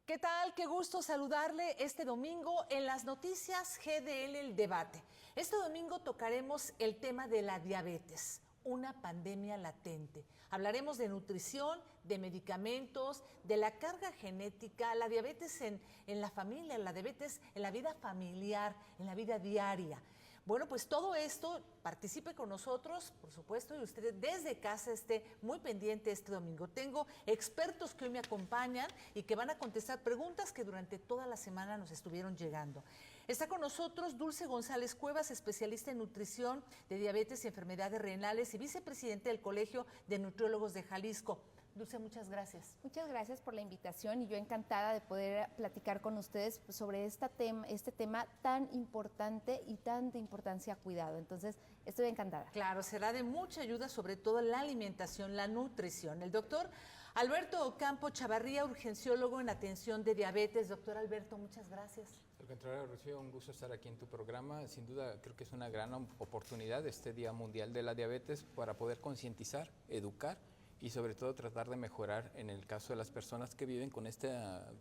¿Qué tal? Qué gusto saludarle este domingo en las noticias GDL El Debate. Este domingo tocaremos el tema de la diabetes, una pandemia latente. Hablaremos de nutrición, de medicamentos, de la carga genética, la diabetes en la familia, la diabetes en la vida familiar, en la vida diaria. Bueno, pues todo esto, participe con nosotros, por supuesto, y usted desde casa esté muy pendiente este domingo. Tengo expertos que hoy me acompañan y que van a contestar preguntas que durante toda la semana nos estuvieron llegando. Está con nosotros Dulce González Cuevas, especialista en nutrición de diabetes y enfermedades renales y vicepresidente del Colegio de Nutriólogos de Jalisco. Dulce, muchas gracias. Muchas gracias por la invitación y yo encantada de poder platicar con ustedes sobre este tema tan importante y tan de importancia a cuidado. Entonces, estoy encantada. Claro, será de mucha ayuda, sobre todo la alimentación, la nutrición. El doctor Alberto Ocampo Chavarría, urgenciólogo en atención de diabetes. Doctor Alberto, muchas gracias. Al contrario, Rocío, un gusto estar aquí en tu programa. Sin duda, creo que es una gran oportunidad este Día Mundial de la Diabetes para poder concientizar, educar y sobre todo tratar de mejorar, en el caso de las personas que viven con esta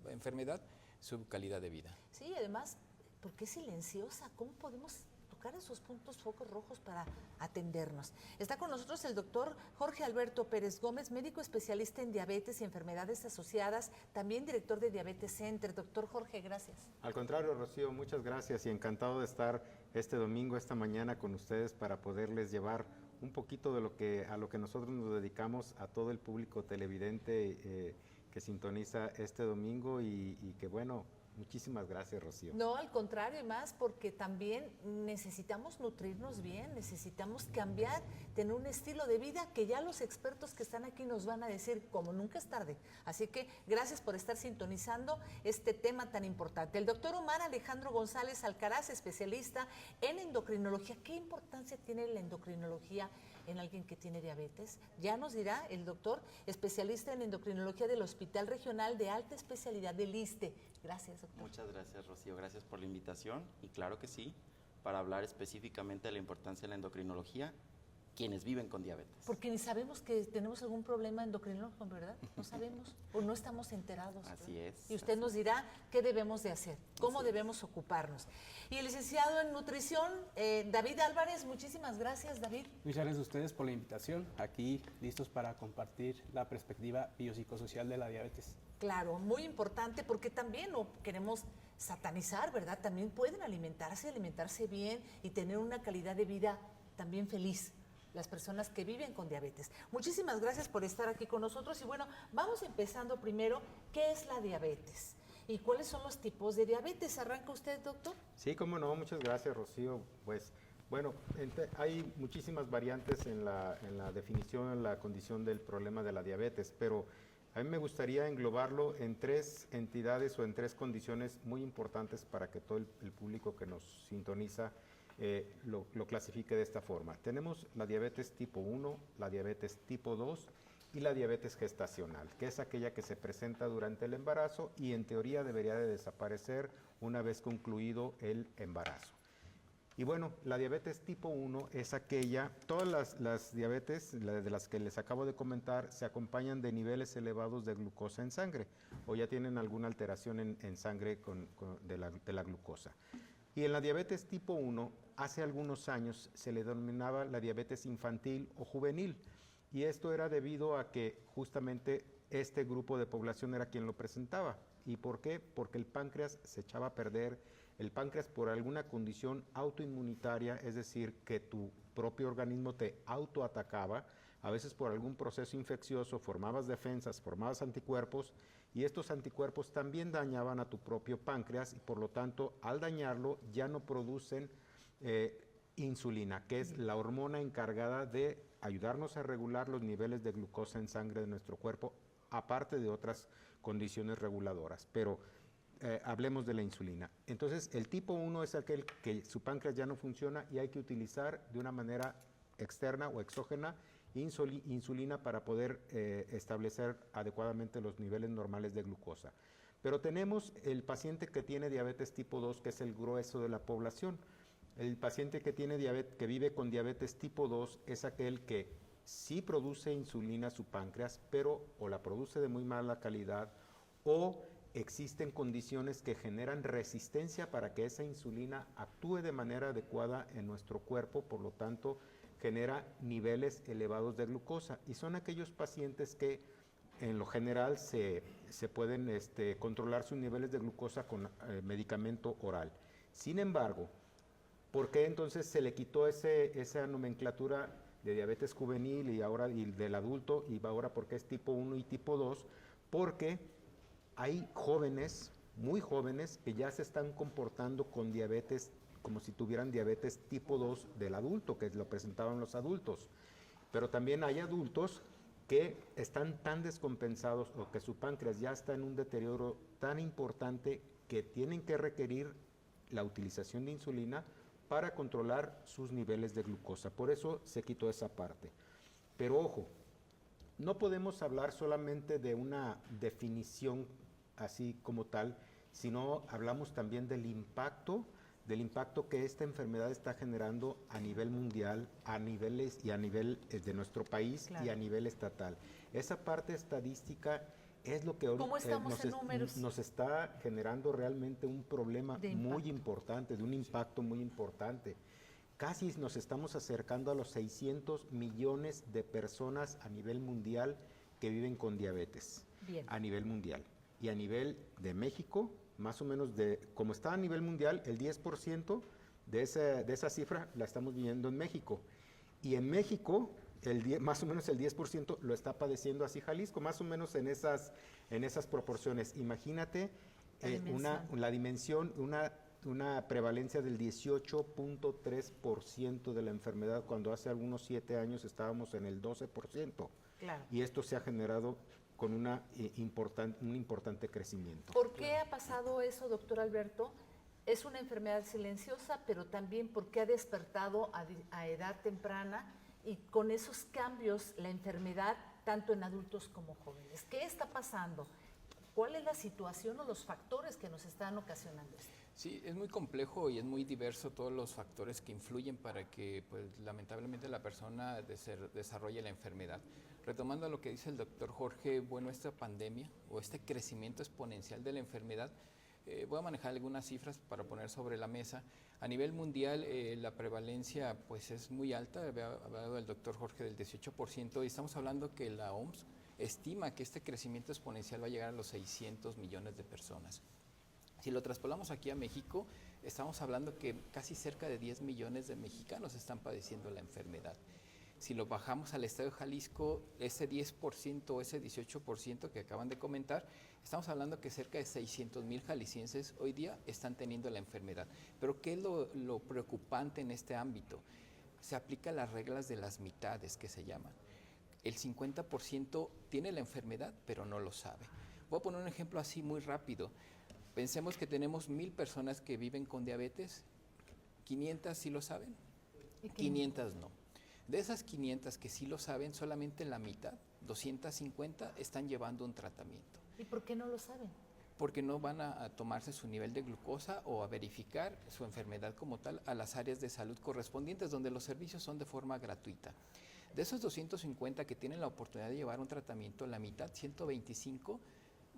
enfermedad, su calidad de vida. Sí, además, ¿por qué silenciosa? ¿Cómo podemos tocar esos puntos focos rojos para atendernos? Está con nosotros el doctor Jorge Alberto Pérez Gómez, médico especialista en diabetes y enfermedades asociadas, también director de Diabetes Center. Doctor Jorge, gracias. Al contrario, Rocío, muchas gracias y encantado de estar este domingo, esta mañana con ustedes para poderles llevar un poquito de a lo que nosotros nos dedicamos a todo el público televidente que sintoniza este domingo y que bueno, muchísimas gracias, Rocío. No, al contrario, y más porque también necesitamos nutrirnos bien, necesitamos cambiar, tener un estilo de vida que ya los expertos que están aquí nos van a decir como nunca es tarde. Así que gracias por estar sintonizando este tema tan importante. El doctor Omar Alejandro González Alcaraz, especialista en endocrinología. ¿Qué importancia tiene la endocrinología en alguien que tiene diabetes? Ya nos dirá el doctor, especialista en endocrinología del Hospital Regional de Alta Especialidad del ISSSTE. Gracias, doctor. Muchas gracias, Rocío. Gracias por la invitación. Y claro que sí, para hablar específicamente de la importancia de la endocrinología, quienes viven con diabetes. Porque ni sabemos que tenemos algún problema endocrinológico, ¿verdad? No sabemos o no estamos enterados. Así ¿verdad? es. Y usted nos dirá qué debemos de hacer, cómo Así debemos ocuparnos. Y el licenciado en nutrición, David Álvarez, muchísimas gracias, David. Muchas gracias a ustedes por la invitación. Aquí listos para compartir la perspectiva biopsicosocial de la diabetes. Claro, muy importante porque también no queremos satanizar, ¿verdad? También pueden alimentarse bien y tener una calidad de vida también feliz las personas que viven con diabetes. Muchísimas gracias por estar aquí con nosotros y bueno, vamos empezando primero, ¿qué es la diabetes? ¿Y cuáles son los tipos de diabetes? ¿Arranca usted, doctor? Sí, cómo no, muchas gracias, Rocío. Pues bueno, hay muchísimas variantes en la definición, en la condición del problema de la diabetes, pero a mí me gustaría englobarlo en tres entidades o en tres condiciones muy importantes para que todo el público que nos sintoniza lo clasifique de esta forma. Tenemos la diabetes tipo 1, la diabetes tipo 2 y la diabetes gestacional, que es aquella que se presenta durante el embarazo y en teoría debería de desaparecer una vez concluido el embarazo. Y bueno, la diabetes tipo 1 es aquella, todas las diabetes de las que les acabo de comentar se acompañan de niveles elevados de glucosa en sangre o ya tienen alguna alteración en sangre de la glucosa. Y en la diabetes tipo 1, hace algunos años se le denominaba la diabetes infantil o juvenil. Y esto era debido a que justamente este grupo de población era quien lo presentaba. ¿Y por qué? Porque el páncreas se echaba a perder, el páncreas por alguna condición autoinmunitaria, es decir, que tu propio organismo te autoatacaba, a veces por algún proceso infeccioso, formabas defensas, formabas anticuerpos, y estos anticuerpos también dañaban a tu propio páncreas, y por lo tanto, al dañarlo, ya no producen insulina, que es la hormona encargada de ayudarnos a regular los niveles de glucosa en sangre de nuestro cuerpo, aparte de otras condiciones reguladoras. Pero hablemos de la insulina. Entonces, el tipo 1 es aquel que su páncreas ya no funciona y hay que utilizar de una manera externa o exógena insulina para poder establecer adecuadamente los niveles normales de glucosa. Pero tenemos el paciente que tiene diabetes tipo 2, que es el grueso de la población. El paciente que vive con diabetes tipo 2 es aquel que sí produce insulina a su páncreas, pero o la produce de muy mala calidad o existen condiciones que generan resistencia para que esa insulina actúe de manera adecuada en nuestro cuerpo, por lo tanto genera niveles elevados de glucosa, y son aquellos pacientes que en lo general se pueden controlar sus niveles de glucosa con medicamento oral. Sin embargo, ¿por qué entonces se le quitó esa nomenclatura de diabetes juvenil y ahora y del adulto, y ahora por qué es tipo 1 y tipo 2? Porque hay jóvenes, muy jóvenes, que ya se están comportando con diabetes como si tuvieran diabetes tipo 2 del adulto, que lo presentaban los adultos. Pero también hay adultos que están tan descompensados o que su páncreas ya está en un deterioro tan importante que tienen que requerir la utilización de insulina para controlar sus niveles de glucosa. Por eso se quitó esa parte. Pero ojo, no podemos hablar solamente de una definición así como tal, sino hablamos también del impacto que esta enfermedad está generando a nivel mundial, a nivel de nuestro país, claro, y a nivel estatal. Esa parte estadística es lo que nos está generando realmente un problema muy importante, de un impacto muy importante. Casi nos estamos acercando a los 600 millones de personas a nivel mundial que viven con diabetes. Bien. A nivel mundial. Y a nivel de México, más o menos como está a nivel mundial, el 10% de esa cifra la estamos viviendo en México. Y en México, más o menos el 10% lo está padeciendo así Jalisco, más o menos en esas proporciones. Imagínate la dimensión, una prevalencia del 18.3% de la enfermedad, cuando hace algunos 7 años estábamos en el 12%. Claro. Y esto se ha generado con un importante crecimiento. ¿Por qué ha pasado eso, doctor Alberto? Es una enfermedad silenciosa, pero también porque ha despertado a edad temprana, y con esos cambios la enfermedad tanto en adultos como jóvenes. ¿Qué está pasando? ¿Cuál es la situación o los factores que nos están ocasionando esto? Sí, es muy complejo y es muy diverso todos los factores que influyen para que, pues, lamentablemente la persona desarrolle la enfermedad. Retomando lo que dice el doctor Jorge, bueno, esta pandemia o este crecimiento exponencial de la enfermedad, voy a manejar algunas cifras para poner sobre la mesa. A nivel mundial, la prevalencia pues es muy alta, había hablado el doctor Jorge del 18%, y estamos hablando que la OMS estima que este crecimiento exponencial va a llegar a los 600 millones de personas. Si lo traspolamos aquí a México, estamos hablando que casi cerca de 10 millones de mexicanos están padeciendo la enfermedad. Si lo bajamos al estado de Jalisco, ese 10% o ese 18% que acaban de comentar, estamos hablando que cerca de 600,000 jaliscienses hoy día están teniendo la enfermedad. Pero ¿qué es lo preocupante en este ámbito? Se aplican las reglas de las mitades, que se llaman. El 50% tiene la enfermedad, pero no lo sabe. Voy a poner un ejemplo así muy rápido. Pensemos que tenemos 1,000 personas que viven con diabetes, 500 sí lo saben, 500 no. De esas 500 que sí lo saben, solamente la mitad, 250, están llevando un tratamiento. ¿Y por qué no lo saben? Porque no van a tomarse su nivel de glucosa o a verificar su enfermedad como tal a las áreas de salud correspondientes, donde los servicios son de forma gratuita. De esos 250 que tienen la oportunidad de llevar un tratamiento, la mitad, 125,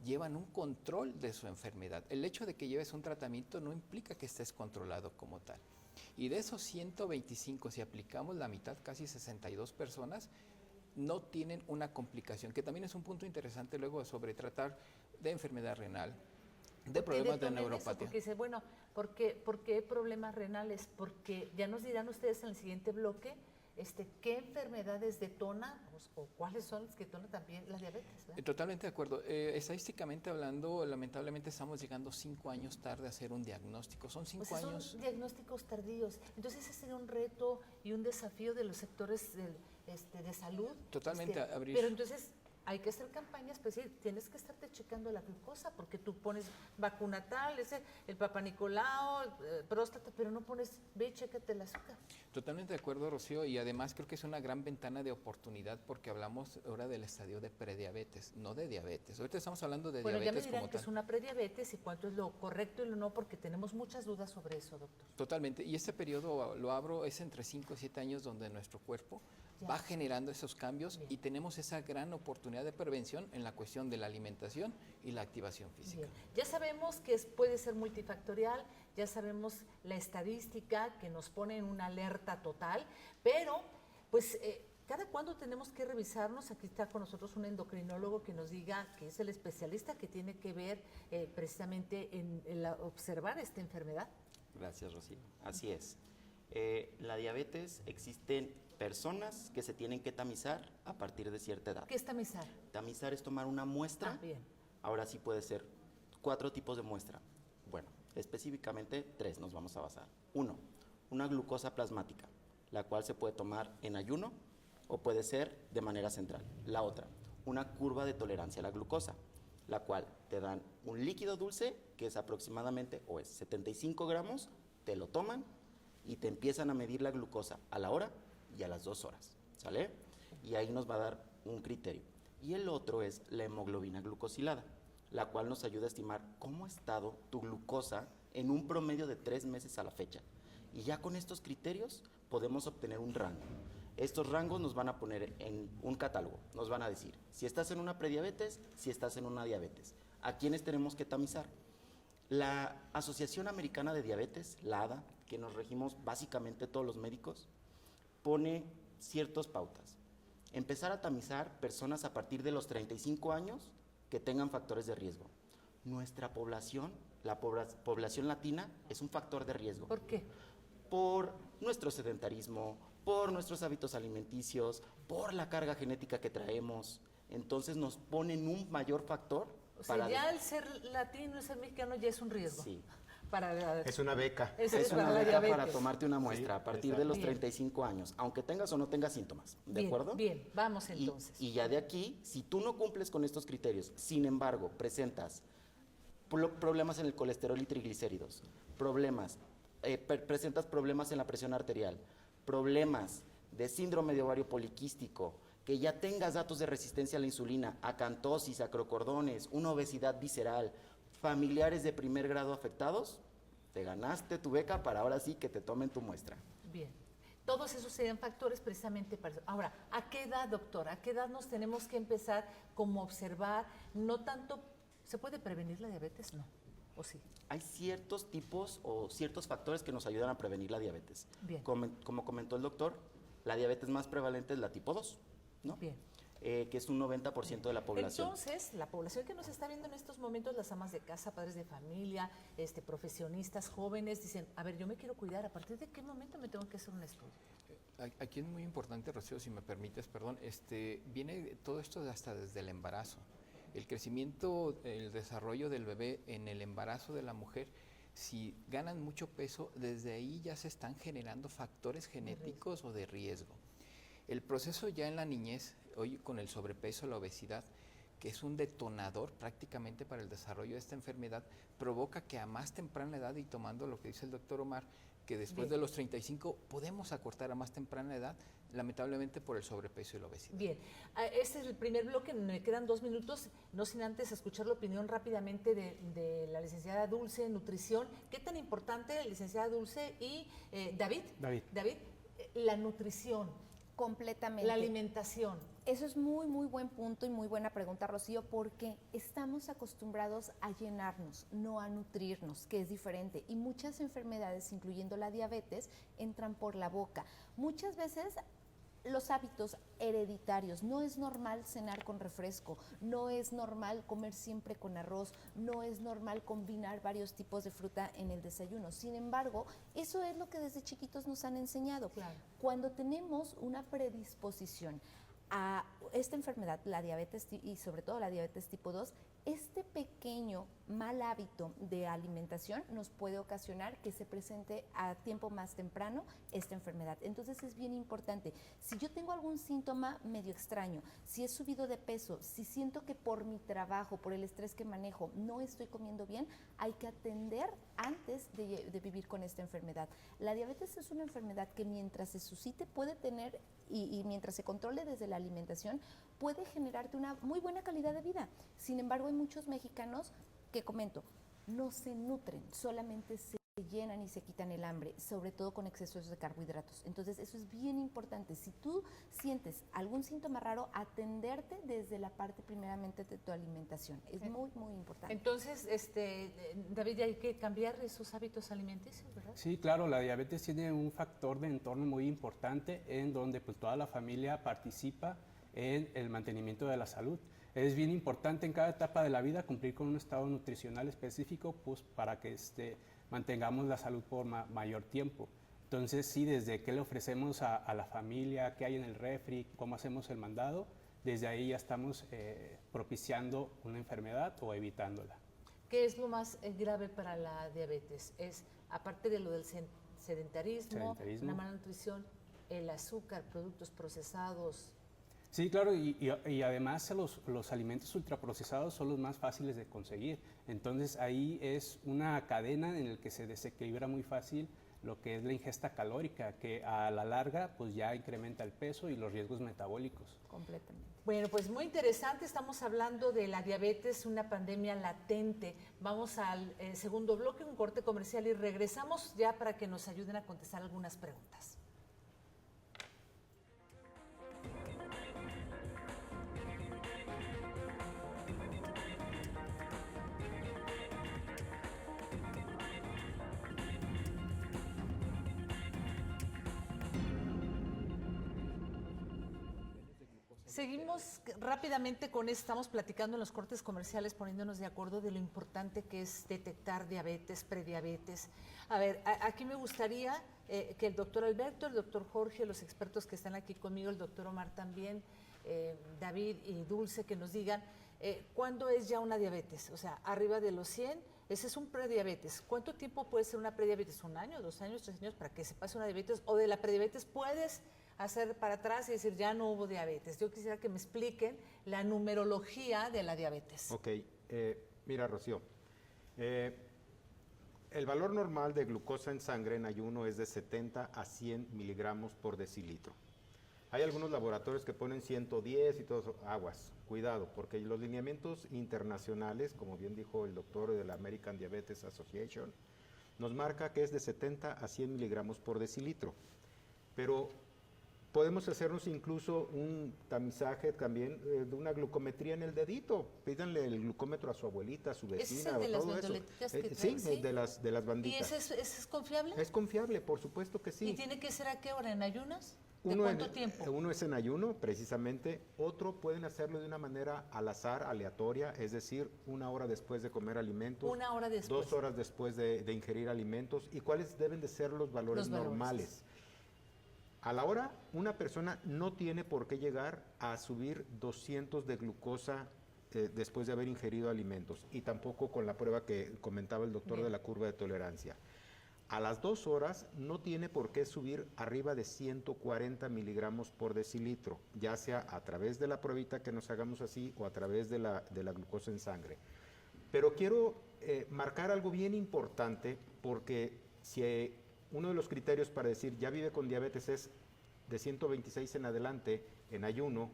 llevan un control de su enfermedad. El hecho de que lleves un tratamiento no implica que estés controlado como tal. Y de esos 125, si aplicamos la mitad, casi 62 personas, no tienen una complicación, que también es un punto interesante luego sobre tratar de enfermedad renal, de problemas de neuropatía. Porque dice, bueno, ¿por qué problemas renales? Porque ya nos dirán ustedes en el siguiente bloque qué enfermedades detona o cuáles son las que detonan también la diabetes, ¿verdad? Totalmente de acuerdo. Estadísticamente hablando, lamentablemente estamos llegando 5 años tarde a hacer un diagnóstico. Son 5 años. Son diagnósticos tardíos. Entonces ese sería un reto y un desafío de los sectores de salud. Totalmente, Abril. Pero entonces hay que hacer campañas, pues sí, tienes que estarte checando la glucosa, porque tú pones vacuna tal, el Papa Nicolau, próstata, pero no pones, ve y chécate el azúcar. Totalmente de acuerdo, Rocío, y además creo que es una gran ventana de oportunidad porque hablamos ahora del estadio de prediabetes, no de diabetes. Ahorita estamos hablando de diabetes como tal. Bueno, ya me dirán que es una prediabetes y cuánto es lo correcto y lo no, porque tenemos muchas dudas sobre eso, doctor. Totalmente, y este periodo, lo abro, es entre 5 y 7 años donde nuestro cuerpo va generando esos cambios. Bien. Y tenemos esa gran oportunidad oportunidad de prevención en la cuestión de la alimentación y la activación física. Bien. Ya sabemos que puede ser multifactorial, ya sabemos la estadística que nos pone en una alerta total, pero pues cada cuándo tenemos que revisarnos. Aquí está con nosotros un endocrinólogo que nos diga, que es el especialista que tiene que ver precisamente en observar esta enfermedad. Gracias, Rocío. Así es. La diabetes, existen personas que se tienen que tamizar a partir de cierta edad. ¿Qué es tamizar? Tamizar es tomar una muestra. Bien. Ahora sí puede ser 4 tipos de muestra. Bueno, específicamente 3 nos vamos a basar. 1, una glucosa plasmática, la cual se puede tomar en ayuno o puede ser de manera central. La otra, una curva de tolerancia a la glucosa, la cual te dan un líquido dulce que es aproximadamente, o es 75 gramos, te lo toman y te empiezan a medir la glucosa a la hora y a las 2 horas, ¿sale? Y ahí nos va a dar un criterio. Y el otro es la hemoglobina glucosilada, la cual nos ayuda a estimar cómo ha estado tu glucosa en un promedio de 3 meses a la fecha. Y ya con estos criterios podemos obtener un rango. Estos rangos nos van a poner en un catálogo, nos van a decir si estás en una prediabetes, si estás en una diabetes. ¿A quiénes tenemos que tamizar? La Asociación Americana de Diabetes, la ADA, que nos regimos básicamente todos los médicos, pone ciertas pautas. Empezar a tamizar personas a partir de los 35 años que tengan factores de riesgo. Nuestra población, la población latina, es un factor de riesgo. ¿Por qué? Por nuestro sedentarismo, por nuestros hábitos alimenticios, por la carga genética que traemos. Entonces nos ponen un mayor factor. O sea, ya el ser latino, el ser mexicano ya es un riesgo. Sí. Es una beca. Es una para la beca diabetes. para tomarte una muestra Sí, a partir de los Bien. 35 años, aunque tengas o no tengas síntomas, ¿de Bien, acuerdo? Bien, vamos entonces. Y ya de aquí, si tú no cumples con estos criterios, sin embargo, presentas problemas en el colesterol y triglicéridos, presentas problemas en la presión arterial, problemas de síndrome de ovario poliquístico, que ya tengas datos de resistencia a la insulina, acantosis, acrocordones, una obesidad visceral, familiares de primer grado afectados, te ganaste tu beca para ahora sí que te tomen tu muestra. Bien. Todos esos serían factores precisamente para eso. Ahora, ¿a qué edad, doctora? ¿A qué edad nos tenemos que empezar como a observar? No tanto, ¿se puede prevenir la diabetes? No, ¿o sí? Hay ciertos tipos o ciertos factores que nos ayudan a prevenir la diabetes. Bien. Como comentó el doctor, la diabetes más prevalente es la tipo 2, ¿no? Bien. Que es un 90% de la población. Entonces, la población que nos está viendo en estos momentos, las amas de casa, padres de familia, profesionistas, jóvenes, dicen, a ver, yo me quiero cuidar, ¿a partir de qué momento me tengo que hacer un estudio? Aquí es muy importante, Rocío, si me permites, perdón, viene todo esto hasta desde el embarazo. El crecimiento, el desarrollo del bebé en el embarazo de la mujer, si ganan mucho peso, desde ahí ya se están generando factores genéticos o de riesgo. El proceso ya en la niñez, hoy con el sobrepeso, la obesidad, que es un detonador prácticamente para el desarrollo de esta enfermedad, provoca que a más temprana edad, y tomando lo que dice el doctor Omar, que después Bien. de los 35 podemos acortar a más temprana edad, lamentablemente por el sobrepeso y la obesidad. Bien, este es el primer bloque, me quedan 2 minutos, no sin antes escuchar la opinión rápidamente de la licenciada Dulce, nutrición. ¿Qué tan importante, licenciada Dulce y David? David, la nutrición, Completamente. la alimentación. Eso es muy, muy buen punto y muy buena pregunta, Rocío, porque estamos acostumbrados a llenarnos, no a nutrirnos, que es diferente. Y muchas enfermedades, incluyendo la diabetes, entran por la boca. Muchas veces los hábitos hereditarios, no es normal cenar con refresco, no es normal comer siempre con arroz, no es normal combinar varios tipos de fruta en el desayuno. Sin embargo, eso es lo que desde chiquitos nos han enseñado. Claro. Cuando tenemos una predisposición a esta enfermedad, la diabetes y sobre todo la diabetes tipo 2, este pequeño mal hábito de alimentación nos puede ocasionar que se presente a tiempo más temprano esta enfermedad. Entonces es bien importante, si yo tengo algún síntoma medio extraño, si he subido de peso, si siento que por mi trabajo, por el estrés que manejo, no estoy comiendo bien, hay que atender antes de vivir con esta enfermedad. La diabetes es una enfermedad que mientras se suscite puede tener y mientras se controle desde la alimentación, puede generarte una muy buena calidad de vida. Sin embargo, hay muchos mexicanos que, comento, no se nutren, solamente se llenan y se quitan el hambre, sobre todo con excesos de carbohidratos. Entonces, eso es bien importante. Si tú sientes algún síntoma raro, atenderte desde la parte primeramente de tu alimentación. Es muy, muy importante. Entonces, David, hay que cambiar esos hábitos alimenticios, ¿verdad? Sí, claro, la diabetes tiene un factor de entorno muy importante en donde pues toda la familia participa en el mantenimiento de la salud. Es bien importante en cada etapa de la vida cumplir con un estado nutricional específico pues, para que mantengamos la salud por mayor tiempo. Entonces, sí, desde qué le ofrecemos a la familia, qué hay en el refri, cómo hacemos el mandado, desde ahí ya estamos propiciando una enfermedad o evitándola. ¿Qué es lo más grave para la diabetes? Es, aparte de lo del sedentarismo, una mala nutrición, el azúcar, productos procesados. Sí, claro, y además los alimentos ultraprocesados son los más fáciles de conseguir. Entonces ahí es una cadena en la que se desequilibra muy fácil lo que es la ingesta calórica, que a la larga pues ya incrementa el peso y los riesgos metabólicos. Completamente. Bueno, pues muy interesante, estamos hablando de la diabetes, una pandemia latente. Vamos al segundo bloque, un corte comercial y regresamos ya para que nos ayuden a contestar algunas preguntas. Seguimos rápidamente con esto, estamos platicando en los cortes comerciales, poniéndonos de acuerdo de lo importante que es detectar diabetes, prediabetes. A ver, aquí me gustaría que el doctor Alberto, el doctor Jorge, los expertos que están aquí conmigo, el doctor Omar también, David y Dulce, que nos digan cuándo es ya una diabetes, o sea, arriba de los 100, ese es un prediabetes. ¿Cuánto tiempo puede ser una prediabetes? ¿1 año, 2 años, 3 años para que se pase una diabetes? ¿O de la prediabetes puedes hacer para atrás y decir ya no hubo diabetes? Yo quisiera que me expliquen la numerología de la diabetes. Ok, mira Rocío, el valor normal de glucosa en sangre en ayuno es de 70 a 100 miligramos por decilitro. Hay algunos laboratorios que ponen 110 y todo eso, aguas, cuidado, porque los lineamientos internacionales, como bien dijo el doctor de la American Diabetes Association, nos marca que es de 70 a 100 miligramos por decilitro. Pero podemos hacernos incluso un tamizaje también de una glucometría en el dedito. Pídanle el glucómetro a su abuelita, a su vecina, ¿Es el de o todo las eso. bandoletitas que Sí, traen, sí? de las banditas. ¿Y ese es confiable? Es confiable, por supuesto que sí. ¿Y tiene que ser a qué hora? ¿En ayunas? ¿De Uno cuánto tiempo? Uno es en ayuno, precisamente. Otro pueden hacerlo de una manera al azar, aleatoria, es decir, 1 hora después de comer alimentos. 1 hora después. 2 horas después de ingerir alimentos. ¿Y cuáles deben de ser los valores normales? A la hora, una persona no tiene por qué llegar a subir 200 de glucosa después de haber ingerido alimentos, y tampoco con la prueba que comentaba el doctor de la curva de tolerancia. A las 2 horas no tiene por qué subir arriba de 140 miligramos por decilitro, ya sea a través de la pruebita que nos hagamos así o a través de la glucosa en sangre. Pero quiero marcar algo bien importante, porque si uno de los criterios para decir ya vive con diabetes es de 126 en adelante en ayuno,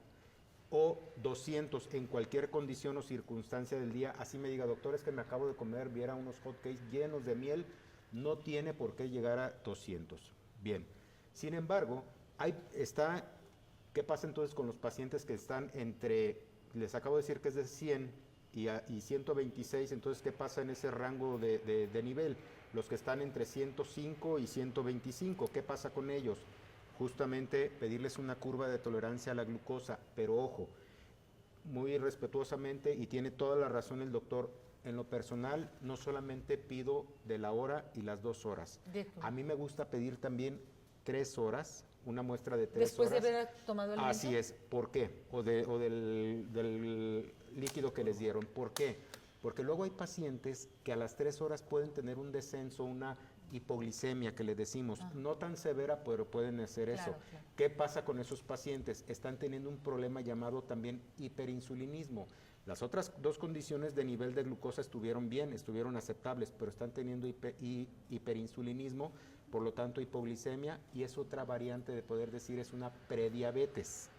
o 200 en cualquier condición o circunstancia del día, así me diga, doctor, es que me acabo de comer, viera unos hot cakes llenos de miel, no tiene por qué llegar a 200. Bien, sin embargo, ¿qué pasa entonces con los pacientes que están entre, les acabo de decir que es de 100 y 126, entonces ¿qué pasa en ese rango de nivel? Los que están entre 105 y 125, ¿qué pasa con ellos? Justamente pedirles una curva de tolerancia a la glucosa, pero ojo, muy respetuosamente, y tiene toda la razón el doctor, en lo personal no solamente pido de la hora y las 2 horas. A mí me gusta pedir también 3 horas, una muestra de 3 Después horas. de haber tomado el alimento. Así es. ¿Por qué? O del líquido que les dieron. ¿Por qué? Porque luego hay pacientes que a las 3 horas pueden tener un descenso, una hipoglicemia que le decimos, no tan severa, pero pueden hacer eso. Claro. ¿Qué pasa con esos pacientes? Están teniendo un problema llamado también hiperinsulinismo. Las otras 2 condiciones de nivel de glucosa estuvieron bien, estuvieron aceptables, pero están teniendo hiperinsulinismo, por lo tanto hipoglicemia, y es otra variante de poder decir es una prediabetes.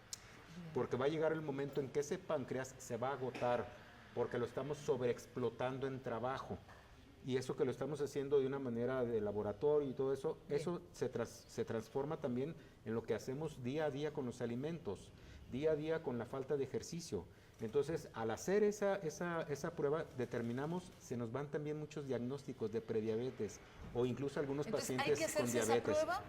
Porque va a llegar el momento en que ese páncreas se va a agotar, porque lo estamos sobreexplotando en trabajo. y eso que lo estamos haciendo de una manera de laboratorio y todo eso, eso se transforma también en lo que hacemos día a día con los alimentos, día a día con la falta de ejercicio. Entonces, al hacer esa prueba, determinamos, se nos van también muchos diagnósticos de prediabetes o incluso algunos Entonces, pacientes ¿hay que con hacerse diabetes. esa prueba?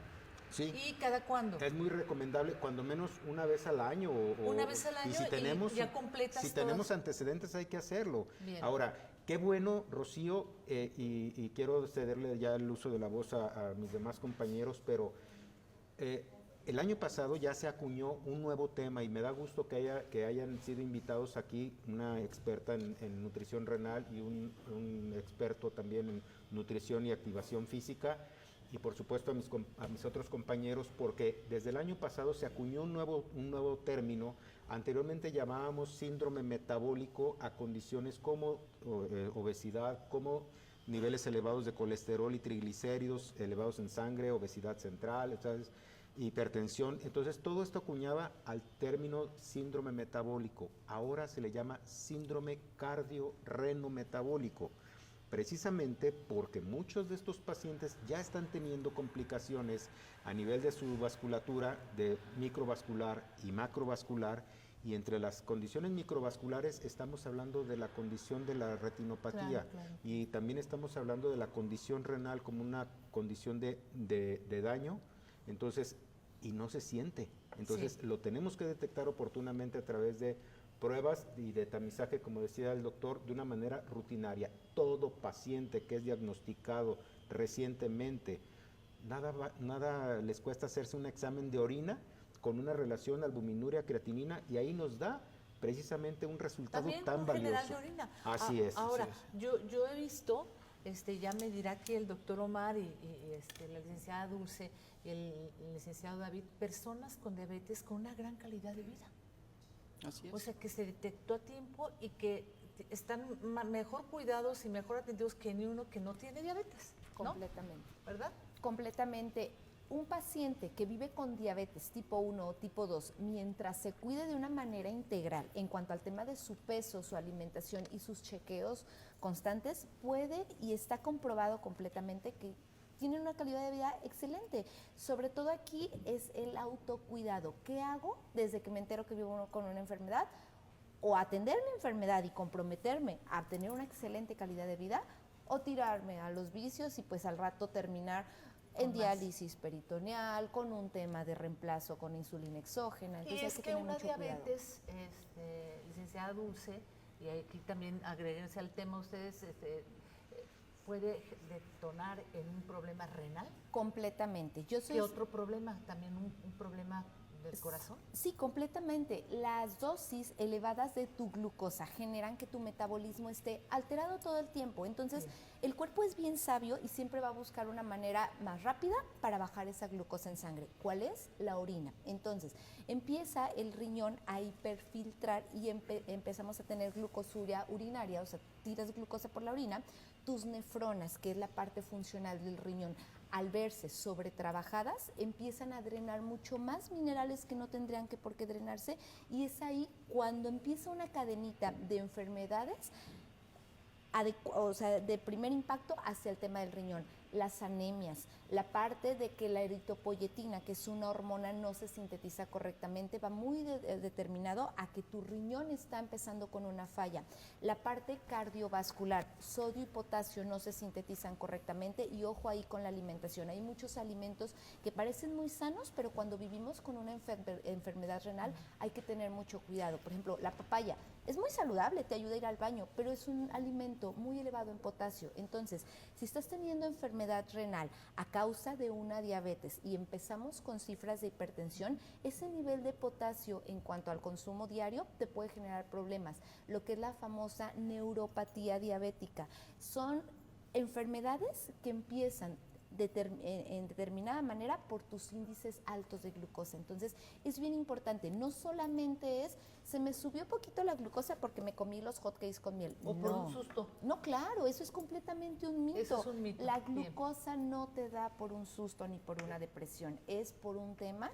Sí. ¿Y cada cuándo? Es muy recomendable, cuando menos una vez al año. Una vez al año y si tenemos, ya completas si tenemos todas. antecedentes hay que hacerlo. Bien. Ahora, qué bueno, Rocío, y quiero cederle ya el uso de la voz a mis demás compañeros, pero el año pasado ya se acuñó un nuevo tema y me da gusto que hayan sido invitados aquí una experta en nutrición renal y un experto también en nutrición y activación física, y por supuesto a mis otros compañeros, porque desde el año pasado se acuñó un nuevo término. Anteriormente llamábamos síndrome metabólico a condiciones como obesidad, como niveles elevados de colesterol y triglicéridos elevados en sangre, obesidad central, ¿sabes?, hipertensión. Entonces todo esto acuñaba al término síndrome metabólico. Ahora se le llama síndrome cardiorrenometabólico, precisamente porque muchos de estos pacientes ya están teniendo complicaciones a nivel de su vasculatura, de microvascular y macrovascular, y entre las condiciones microvasculares estamos hablando de la condición de la retinopatía, Claro. y también estamos hablando de la condición renal como una condición de daño, entonces, y no se siente. Entonces, lo tenemos que detectar oportunamente a través de pruebas y de tamizaje, como decía el doctor, de una manera rutinaria. Todo paciente que es diagnosticado recientemente, nada les cuesta hacerse un examen de orina con una relación albuminuria creatinina, y ahí nos da precisamente un resultado También tan un valioso. general de orina. Así es. Ahora, así es. yo he visto, ya me dirá aquí el doctor Omar y la licenciada Dulce y el licenciado David, personas con diabetes con una gran calidad de vida. Así es. O sea, que se detectó a tiempo y que están mejor cuidados y mejor atendidos que ni uno que no tiene diabetes, ¿no? Completamente. ¿Verdad? Completamente. Un paciente que vive con diabetes tipo 1 o tipo 2, mientras se cuide de una manera integral en cuanto al tema de su peso, su alimentación y sus chequeos constantes, puede y está comprobado completamente que tiene una calidad de vida excelente. Sobre todo aquí es el autocuidado. ¿Qué hago desde que me entero que vivo con una enfermedad? O atender mi enfermedad y comprometerme a tener una excelente calidad de vida, o tirarme a los vicios y pues al rato terminar en diálisis peritoneal, con un tema de reemplazo con insulina exógena. Entonces Y hay es que tener una mucho cuidado. diabetes, licenciada Dulce, y aquí también agréguense al tema ustedes, puede detonar en un problema renal. Completamente. Yo soy ¿Qué otro problema? ¿También un problema del corazón? Sí, completamente. Las dosis elevadas de tu glucosa generan que tu metabolismo esté alterado todo el tiempo. Entonces, el cuerpo es bien sabio y siempre va a buscar una manera más rápida para bajar esa glucosa en sangre. ¿Cuál es? La orina. Entonces, empieza el riñón a hiperfiltrar y empezamos a tener glucosuria urinaria, o sea, tiras glucosa por la orina. Tus nefronas, que es la parte funcional del riñón, al verse sobretrabajadas, empiezan a drenar mucho más minerales que no tendrían que por qué drenarse, y es ahí cuando empieza una cadenita de enfermedades de primer impacto hacia el tema del riñón. Las anemias, la parte de que la eritropoyetina, que es una hormona, no se sintetiza correctamente, va muy determinado a que tu riñón está empezando con una falla. La parte cardiovascular, sodio y potasio no se sintetizan correctamente, y ojo ahí con la alimentación. Hay muchos alimentos que parecen muy sanos, pero cuando vivimos con una enfermedad renal hay que tener mucho cuidado. Por ejemplo, la papaya es muy saludable, te ayuda a ir al baño, pero es un alimento muy elevado en potasio. Entonces, si estás teniendo enfermedad renal a causa de una diabetes y empezamos con cifras de hipertensión, ese nivel de potasio en cuanto al consumo diario te puede generar problemas. Lo que es la famosa neuropatía diabética. Son enfermedades que empiezan en determinada manera por tus índices altos de glucosa. Entonces es bien importante, no solamente es se me subió poquito la glucosa porque me comí los hotcakes con miel. O por un susto. No, claro, eso es completamente un mito. Eso es un mito. La Bien. glucosa no te da por un susto ni por una depresión, es por un tema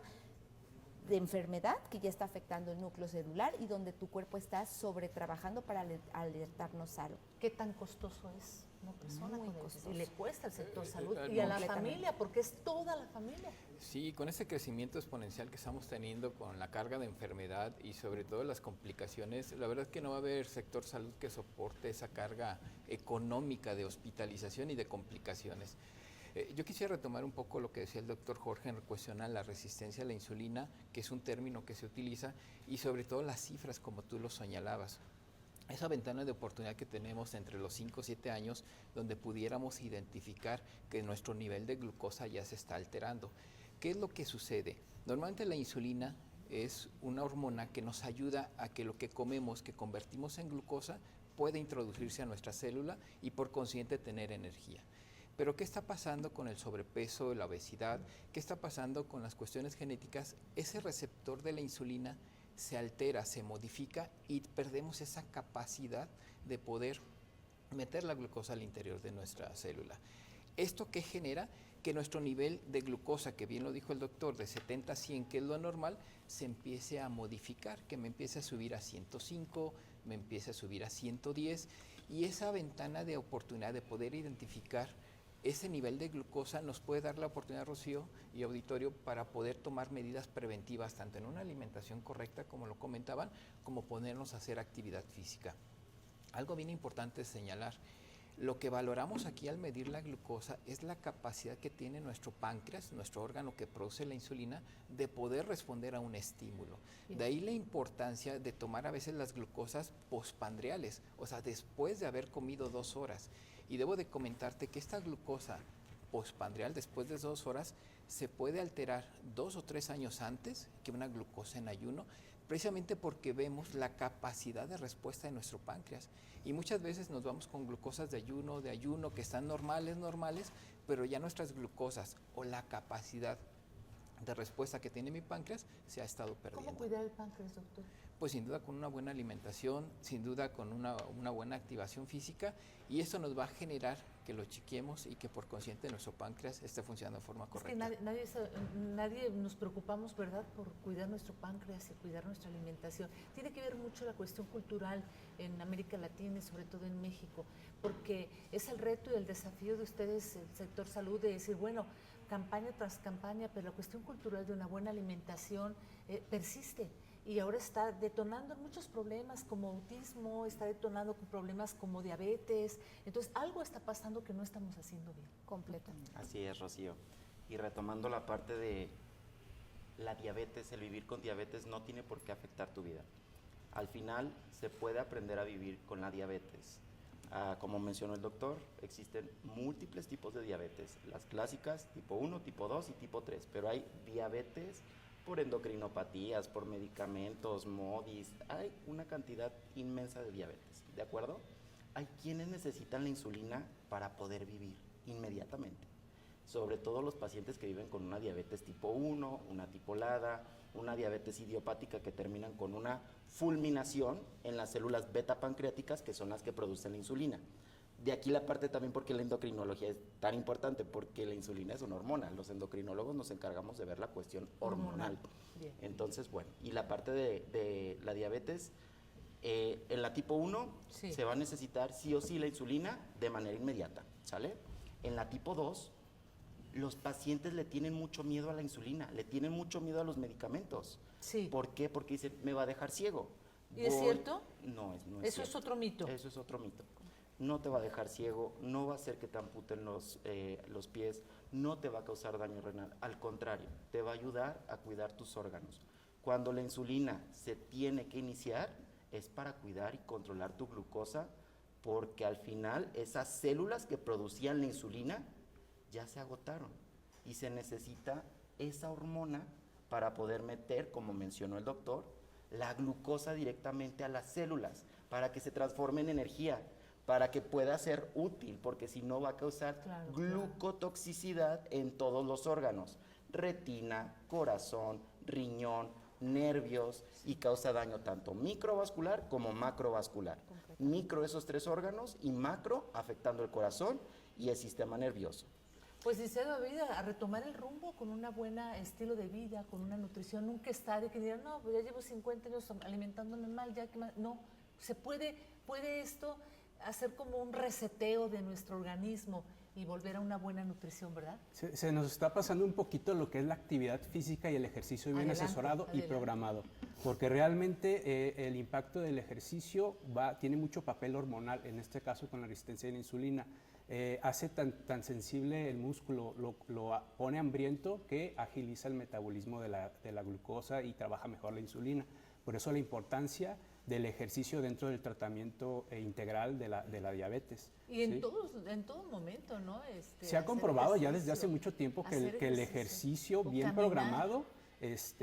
de enfermedad que ya está afectando el núcleo celular y donde tu cuerpo está sobretrabajando para alertarnos algo. ¿Qué tan costoso es una persona Muy con diabetes? costoso. Y le cuesta al sector salud no. y a la Completamente. familia, porque es toda la familia. Sí, con ese crecimiento exponencial que estamos teniendo con la carga de enfermedad y sobre todo las complicaciones, la verdad es que no va a haber sector salud que soporte esa carga económica de hospitalización y de complicaciones. Yo quisiera retomar un poco lo que decía el doctor Jorge en cuestión a la resistencia a la insulina, que es un término que se utiliza, y sobre todo las cifras como tú lo señalabas. Esa ventana de oportunidad que tenemos entre los 5 o 7 años, donde pudiéramos identificar que nuestro nivel de glucosa ya se está alterando. ¿Qué es lo que sucede? Normalmente la insulina es una hormona que nos ayuda a que lo que comemos, que convertimos en glucosa, pueda introducirse a nuestra célula y por consiguiente tener energía. Pero ¿qué está pasando con el sobrepeso, la obesidad? ¿Qué está pasando con las cuestiones genéticas? Ese receptor de la insulina se altera, se modifica y perdemos esa capacidad de poder meter la glucosa al interior de nuestra célula. ¿Esto qué genera? Que nuestro nivel de glucosa, que bien lo dijo el doctor, de 70 a 100, que es lo normal, se empiece a modificar, que me empiece a subir a 105, me empiece a subir a 110, y esa ventana de oportunidad de poder identificar ese nivel de glucosa nos puede dar la oportunidad, Rocío y auditorio, para poder tomar medidas preventivas, tanto en una alimentación correcta, como lo comentaban, como ponernos a hacer actividad física. Algo bien importante es señalar, lo que valoramos aquí al medir la glucosa es la capacidad que tiene nuestro páncreas, nuestro órgano que produce la insulina, de poder responder a un estímulo. Bien. De ahí la importancia de tomar a veces las glucosas postpandreales, o sea, después de haber comido 2 horas. Y debo de comentarte que esta glucosa postpandreal, después de 2 horas, se puede alterar 2 o 3 años antes que una glucosa en ayuno, precisamente porque vemos la capacidad de respuesta de nuestro páncreas. Y muchas veces nos vamos con glucosas de ayuno, que están normales, pero ya nuestras glucosas o la capacidad de respuesta que tiene mi páncreas se ha estado perdiendo. ¿Cómo cuidar el páncreas, doctor? Pues sin duda con una buena alimentación, sin duda con una buena activación física, y eso nos va a generar que lo chiquemos y que por consiguiente nuestro páncreas esté funcionando de forma correcta. Es que nadie nos preocupamos, ¿verdad?, por cuidar nuestro páncreas y cuidar nuestra alimentación. Tiene que ver mucho la cuestión cultural en América Latina y sobre todo en México, porque es el reto y el desafío de ustedes, el sector salud, de decir, bueno, campaña tras campaña, pero la cuestión cultural de una buena alimentación persiste. Y ahora está detonando muchos problemas como autismo, está detonando con problemas como diabetes. Entonces, algo está pasando que no estamos haciendo bien. Completamente. Así es, Rocío. Y retomando la parte de la diabetes, el vivir con diabetes no tiene por qué afectar tu vida. Al final se puede aprender a vivir con la diabetes. Como mencionó el doctor, existen múltiples tipos de diabetes. Las clásicas, tipo 1, tipo 2 y tipo 3. Pero hay diabetes por endocrinopatías, por medicamentos, MODIs, hay una cantidad inmensa de diabetes, ¿de acuerdo? Hay quienes necesitan la insulina para poder vivir inmediatamente, sobre todo los pacientes que viven con una diabetes tipo 1, una tipo LADA, una diabetes idiopática que terminan con una fulminación en las células beta pancreáticas, que son las que producen la insulina. De aquí la parte también porque la endocrinología es tan importante, porque la insulina es una hormona. Los endocrinólogos nos encargamos de ver la cuestión hormonal. Bien. Entonces, bueno, y la parte de la diabetes, en la tipo 1 Sí. se va a necesitar sí o sí la insulina de manera inmediata, ¿sale? En la tipo 2, los pacientes le tienen mucho miedo a la insulina, le tienen mucho miedo a los medicamentos. Sí. ¿Por qué? Porque dicen, me va a dejar ciego. ¿Y es cierto? No es Eso es cierto. otro mito. Eso es otro mito. No te va a dejar ciego, no va a hacer que te amputen los pies, no te va a causar daño renal. Al contrario, te va a ayudar a cuidar tus órganos. Cuando la insulina se tiene que iniciar, es para cuidar y controlar tu glucosa, porque al final esas células que producían la insulina ya se agotaron y se necesita esa hormona para poder meter, como mencionó el doctor, la glucosa directamente a las células, para que se transforme en energía, para que pueda ser útil, porque si no va a causar glucotoxicidad en todos los órganos, retina, corazón, riñón, nervios, y causa daño tanto microvascular como macrovascular. Micro esos 3 órganos y macro afectando el corazón y el sistema nervioso. Pues dice David, a retomar el rumbo con una buena estilo de vida, con una nutrición, nunca está de que digan, no, pues ya llevo 50 años alimentándome mal, ya que más. No, puede esto hacer como un reseteo de nuestro organismo y volver a una buena nutrición, ¿verdad? Se nos está pasando un poquito lo que es la actividad física y el ejercicio bien Adelante, asesorado y adelante. programado, porque realmente el impacto del ejercicio tiene mucho papel hormonal, en este caso con la resistencia a la insulina. Hace tan sensible el músculo, lo pone hambriento que agiliza el metabolismo de la glucosa y trabaja mejor la insulina. Por eso la importancia del ejercicio dentro del tratamiento integral de la diabetes. Y en, ¿sí? en todo momento, ¿no? Se ha hacer comprobado ya desde ejercicio, hace mucho tiempo que hacer el ejercicio o bien caminar. programado,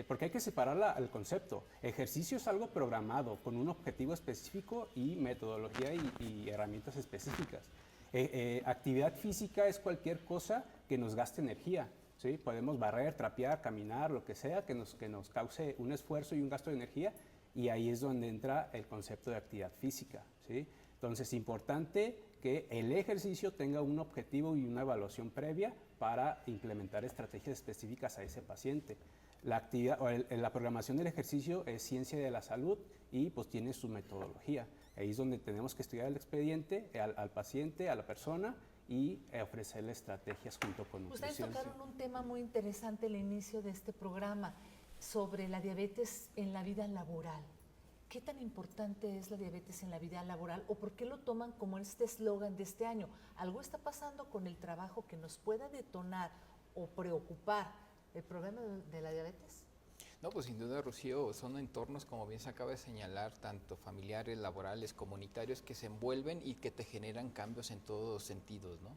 porque hay que separar el concepto. Ejercicio es algo programado con un objetivo específico y metodología y herramientas específicas. Actividad física es cualquier cosa que nos gaste energía. ¿sí? Podemos barrer, trapear, caminar, lo que sea que nos cause un esfuerzo y un gasto de energía, y ahí es donde entra el concepto de actividad física. ¿sí? Entonces, importante que el ejercicio tenga un objetivo y una evaluación previa para implementar estrategias específicas a ese paciente. La programación del ejercicio es ciencia de la salud y pues tiene su metodología. Ahí es donde tenemos que estudiar el expediente, al paciente, a la persona, y ofrecerle estrategias junto con Ustedes nutrición. tocaron un tema muy interesante al inicio de este programa sobre la diabetes en la vida laboral. ¿Qué tan importante es la diabetes en la vida laboral o por qué lo toman como este eslogan de este año? ¿Algo está pasando con el trabajo que nos pueda detonar o preocupar el problema de la diabetes? No, pues sin duda, Rocío, son entornos, como bien se acaba de señalar, tanto familiares, laborales, comunitarios, que se envuelven y que te generan cambios en todos sentidos, ¿no?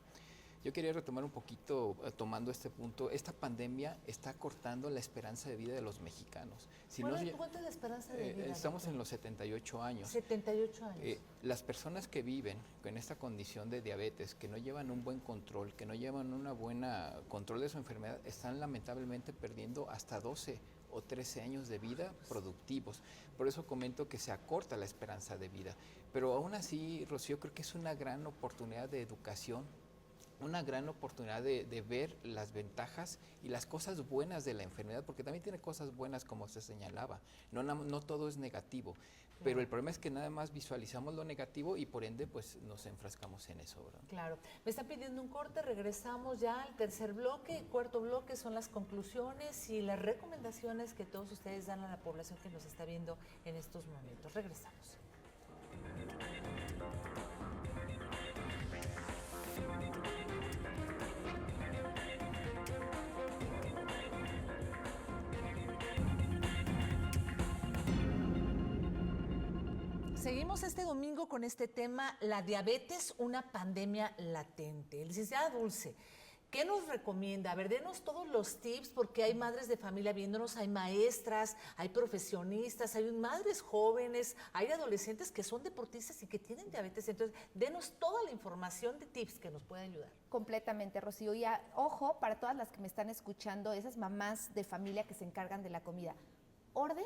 Yo quería retomar un poquito, tomando este punto, esta pandemia está cortando la esperanza de vida de los mexicanos. ¿Cuánto es la esperanza de vida? Estamos en los 78 años. 78 años. Las personas que viven con esta condición de diabetes, que no llevan un buen control, que no llevan una buena control de su enfermedad, están lamentablemente perdiendo hasta 12 o 13 años de vida productivos. Por eso comento que se acorta la esperanza de vida. Pero aún así, Rocío, creo que es una gran oportunidad de educación, una gran oportunidad de ver las ventajas y las cosas buenas de la enfermedad, porque también tiene cosas buenas, como se señalaba. No todo es negativo, pero el problema es que nada más visualizamos lo negativo y por ende pues nos enfrascamos en eso, ¿verdad? Claro. Me están pidiendo un corte, regresamos ya al tercer bloque. El cuarto bloque son las conclusiones y las recomendaciones que todos ustedes dan a la población que nos está viendo en estos momentos. Regresamos. Seguimos este domingo con este tema, la diabetes, una pandemia latente. Licenciada Dulce, ¿qué nos recomienda? A ver, denos todos los tips, porque hay madres de familia viéndonos, hay maestras, hay profesionistas, hay madres jóvenes, hay adolescentes que son deportistas y que tienen diabetes. Entonces, denos toda la información de tips que nos pueda ayudar. Completamente, Rocío. Y ojo, para todas las que me están escuchando, esas mamás de familia que se encargan de la comida. Orden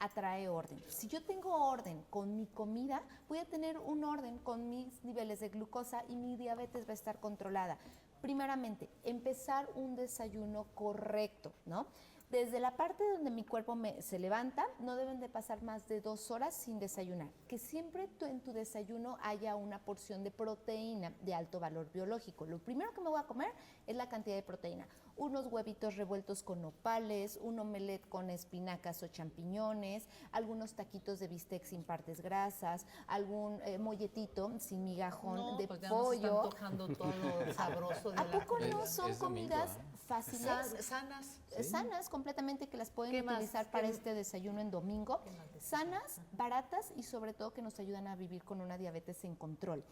atrae orden. Si yo tengo orden con mi comida, voy a tener un orden con mis niveles de glucosa y mi diabetes va a estar controlada. Primeramente, empezar un desayuno correcto, ¿no? Desde la parte donde mi cuerpo se levanta, no deben de pasar más de 2 horas sin desayunar. Que siempre en tu desayuno haya una porción de proteína de alto valor biológico. Lo primero que me voy a comer es la cantidad de proteína. Unos huevitos revueltos con nopales, un omelette con espinacas o champiñones, algunos taquitos de bistec sin partes grasas, algún molletito sin migajón de pues ya pollo. nos están tocando todo lo sabroso de ¿A poco no son es domingo, comidas ¿eh? fáciles? sanas? Sanas completamente, que las pueden ¿Qué más? utilizar para este desayuno en domingo. ¿Qué más decís? Sanas, baratas y sobre todo que nos ayudan a vivir con una diabetes en control.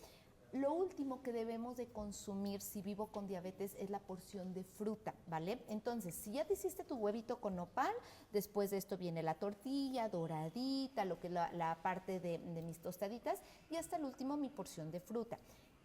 Lo último que debemos de consumir si vivo con diabetes es la porción de fruta, ¿vale? Entonces, si ya te hiciste tu huevito con nopal, después de esto viene la tortilla doradita, lo que es la parte de mis tostaditas, y hasta el último mi porción de fruta.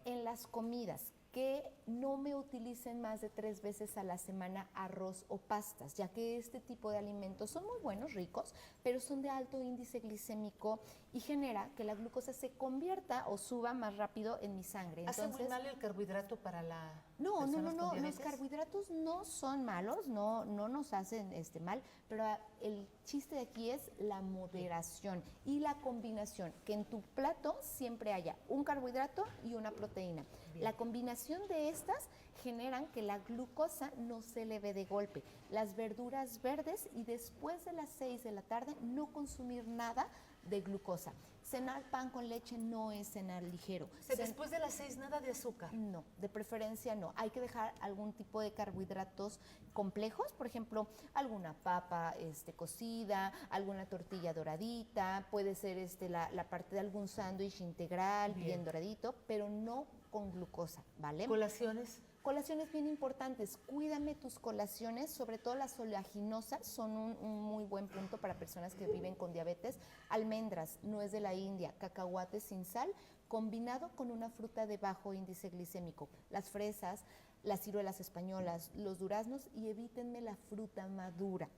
En las comidas que no me utilicen más de 3 veces a la semana arroz o pastas, ya que este tipo de alimentos son muy buenos, ricos, pero son de alto índice glicémico y genera que la glucosa se convierta o suba más rápido en mi sangre. ¿Hace muy mal el carbohidrato para la No, personas con los diabetes? carbohidratos no son malos, no nos hacen mal, pero el chiste de aquí es la moderación y la combinación, que en tu plato siempre haya un carbohidrato y una proteína. Bien. La combinación de estas generan que la glucosa no se eleve de golpe. Las verduras verdes y después de las 6 de la tarde no consumir nada de glucosa. Cenar pan con leche no es cenar ligero. Después de las 6 nada de azúcar. No, de preferencia no. Hay que dejar algún tipo de carbohidratos complejos, por ejemplo, alguna papa cocida, alguna tortilla doradita, puede ser la parte de algún sándwich integral, bien doradito, pero no con glucosa, ¿vale? ¿Colaciones? Colaciones bien importantes, cuídame tus colaciones, sobre todo las oleaginosas son un muy buen punto para personas que viven con diabetes. Almendras, nuez de la India, cacahuates sin sal, combinado con una fruta de bajo índice glicémico. Las fresas, las ciruelas españolas, los duraznos y evítenme la fruta madura.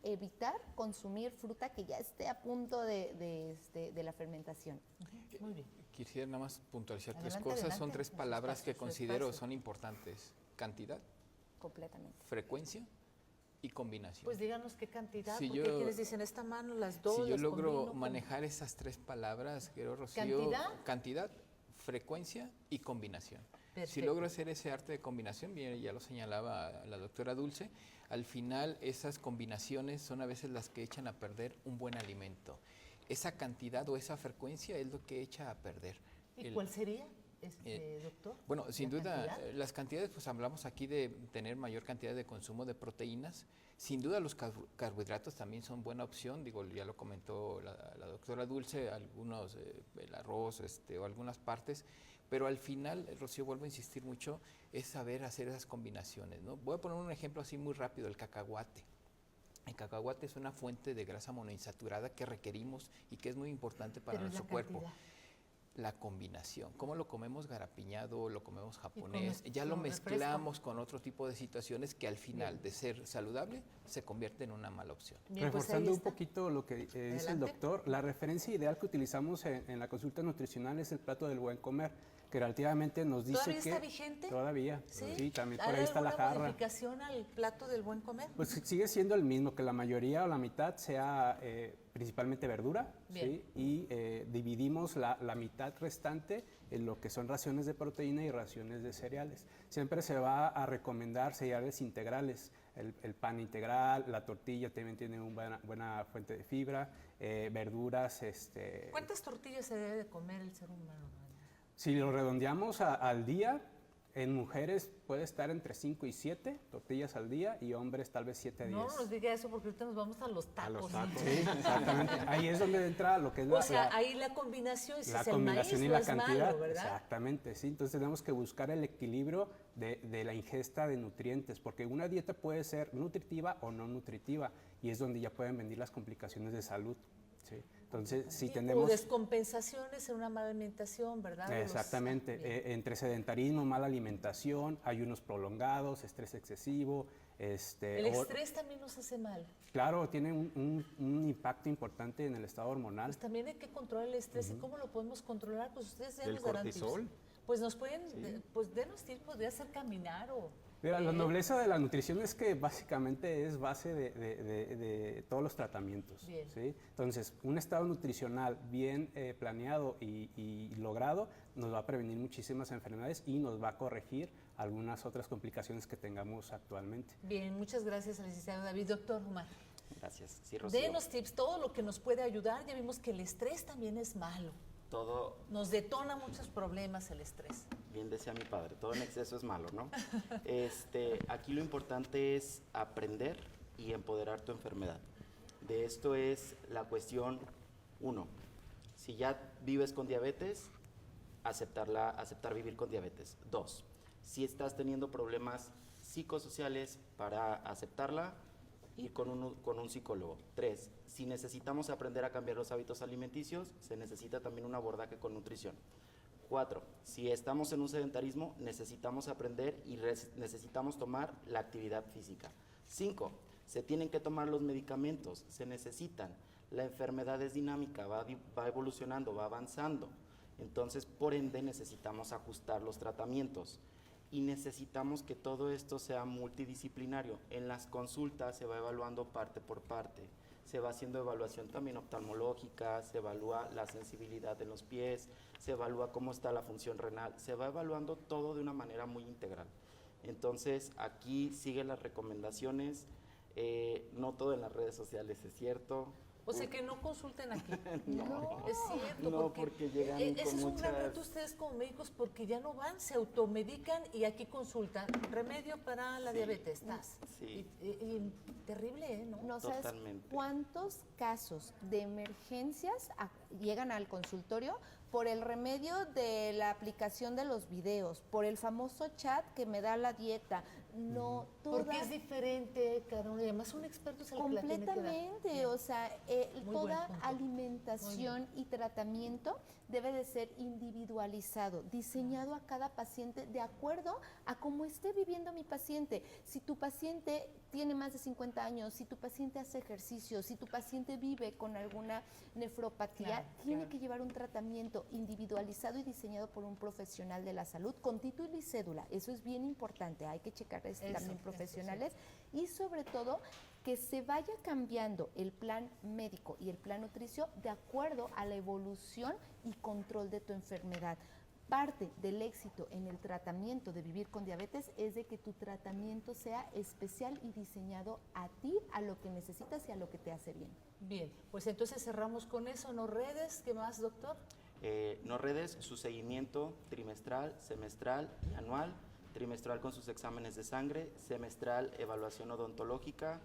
Evitar consumir fruta que ya esté a punto de la fermentación. Muy bien. Quisiera nada más puntualizar tres Adelante, cosas. adelante. Son 3 Su palabras espacio, que su considero espacio. son importantes. Cantidad, Completamente. frecuencia y combinación. Pues díganos qué cantidad, Si porque yo- quienes dicen esta mano, las dos, Si yo las logro combino, manejar esas 3 palabras, creo, Rocío, ¿Cantidad? frecuencia y combinación. Si Perfecto. logro hacer ese arte de combinación, bien, ya lo señalaba la doctora Dulce, al final esas combinaciones son a veces las que echan a perder un buen alimento. Esa cantidad o esa frecuencia es lo que echa a perder. ¿Y el- cuál sería, doctor? Bueno, sin ¿La duda, cantidad? las cantidades, pues hablamos aquí de tener mayor cantidad de consumo de proteínas. Sin duda los carbohidratos también son buena opción, digo, ya lo comentó la doctora Dulce, algunos, el arroz o algunas partes, pero al final, Rocío, vuelvo a insistir mucho, es saber hacer esas combinaciones, ¿no? Voy a poner un ejemplo así muy rápido, el cacahuate. El cacahuate es una fuente de grasa monoinsaturada que requerimos y que es muy importante para Pero es la nuestro cuerpo. cantidad. La combinación, cómo lo comemos garapiñado, lo comemos con japonés, ya lo con refresco. mezclamos con otro tipo de situaciones que al final de ser saludable se convierte en una mala opción. Bien, pues ahí Reforzando un está. poquito lo que dice el Adelante. doctor, la referencia ideal que utilizamos en la consulta nutricional es el plato del buen comer, que relativamente nos dice ¿Todavía que... está vigente? Todavía, sí, también por ¿Hay ahí está la alguna jarra. modificación al plato del buen comer? Pues sigue siendo el mismo, que la mayoría o la mitad sea principalmente verdura, Bien. ¿sí? Y dividimos la mitad restante en lo que son raciones de proteína y raciones de cereales. Siempre se va a recomendar cereales integrales, el pan integral, la tortilla también tiene una buena fuente de fibra, verduras, ¿Cuántas tortillas se debe de comer el ser humano? si lo redondeamos al día, en mujeres puede estar entre 5 y 7 tortillas al día y hombres tal vez 7 a 10. No nos diga eso porque ahorita nos vamos a los tacos. A los tacos. Sí, exactamente. Ahí es donde entra lo que es O sea, ahí la combinación, si la es el combinación maíz, y no la es cantidad. malo, ¿verdad? Exactamente, sí. Entonces tenemos que buscar el equilibrio de la ingesta de nutrientes, porque una dieta puede ser nutritiva o no nutritiva, y es donde ya pueden venir las complicaciones de salud. ¿sí? Entonces, si Sí, o tenemos... descompensaciones en una mala alimentación, ¿verdad? De los- Exactamente, Bien. entre sedentarismo, mala alimentación, ayunos prolongados, estrés excesivo. El estrés también nos hace mal. Claro, tiene un impacto importante en el estado hormonal. Pues también hay que controlar el estrés. ¿Y cómo lo podemos controlar? Pues ustedes ya ¿El nos darán tips. cortisol? Pues nos pueden, pues denos tips, podría ser caminar o... Mira, la nobleza de la nutrición es que básicamente es base de todos los tratamientos. Bien. ¿sí? Entonces, un estado nutricional bien planeado y logrado nos va a prevenir muchísimas enfermedades y nos va a corregir algunas otras complicaciones que tengamos actualmente. Bien, muchas gracias al licenciado David. Doctor Humar, Gracias. Sí, Rocío. denos tips, todo lo que nos puede ayudar. Ya vimos que el estrés también es malo. Todo, Nos detona muchos problemas el estrés. bien decía mi padre, todo en exceso es malo, ¿no? Aquí lo importante es aprender y empoderar tu enfermedad. De esto es la cuestión 1. Si ya vives con diabetes, aceptar vivir con diabetes. 2. Si estás teniendo problemas psicosociales, para aceptarla, ir con un psicólogo. 3. Si necesitamos aprender a cambiar los hábitos alimenticios, se necesita también un abordaje con nutrición. 4, si estamos en un sedentarismo, necesitamos aprender y necesitamos tomar la actividad física. 5, se tienen que tomar los medicamentos, se necesitan. La enfermedad es dinámica, va evolucionando, va avanzando. Entonces, por ende, necesitamos ajustar los tratamientos. Y necesitamos que todo esto sea multidisciplinario. En las consultas se va evaluando parte por parte. Se va haciendo evaluación también oftalmológica, se evalúa la sensibilidad de los pies, se evalúa cómo está la función renal, se va evaluando todo de una manera muy integral. Entonces, aquí siguen las recomendaciones, no todo en las redes sociales es cierto. O sea, que no consulten aquí. No. Es cierto. No, porque llegan ese con es un gran muchas- reto ustedes como médicos porque ya no van, se automedican y aquí consultan. Remedio para la diabetes, estás. Sí. Y terrible, ¿eh? ¿No? No sabes Totalmente. cuántos casos de emergencias llegan al consultorio por el remedio de la aplicación de los videos, por el famoso chat que me da la dieta. No, Porque es diferente, Carolina. Además, un experto es el que la tiene que dar. completamente, o sea, Muy toda buen punto. alimentación y tratamiento debe de ser individualizado, diseñado a cada paciente de acuerdo a cómo esté viviendo mi paciente. Si tu paciente tiene más de 50 años, si tu paciente hace ejercicio, si tu paciente vive con alguna nefropatía, Claro, tiene claro. que llevar un tratamiento individualizado y diseñado por un profesional de la salud con título y cédula. Eso es bien importante, hay que checar también Eso, profesionales y sobre todo que se vaya cambiando el plan médico y el plan nutricio de acuerdo a la evolución y control de tu enfermedad. Parte del éxito en el tratamiento de vivir con diabetes es de que tu tratamiento sea especial y diseñado a ti, a lo que necesitas y a lo que te hace bien. Bien, pues entonces cerramos con eso. ¿No redes? ¿Qué más, doctor? No redes, su seguimiento trimestral, semestral y anual, trimestral con sus exámenes de sangre, semestral evaluación odontológica,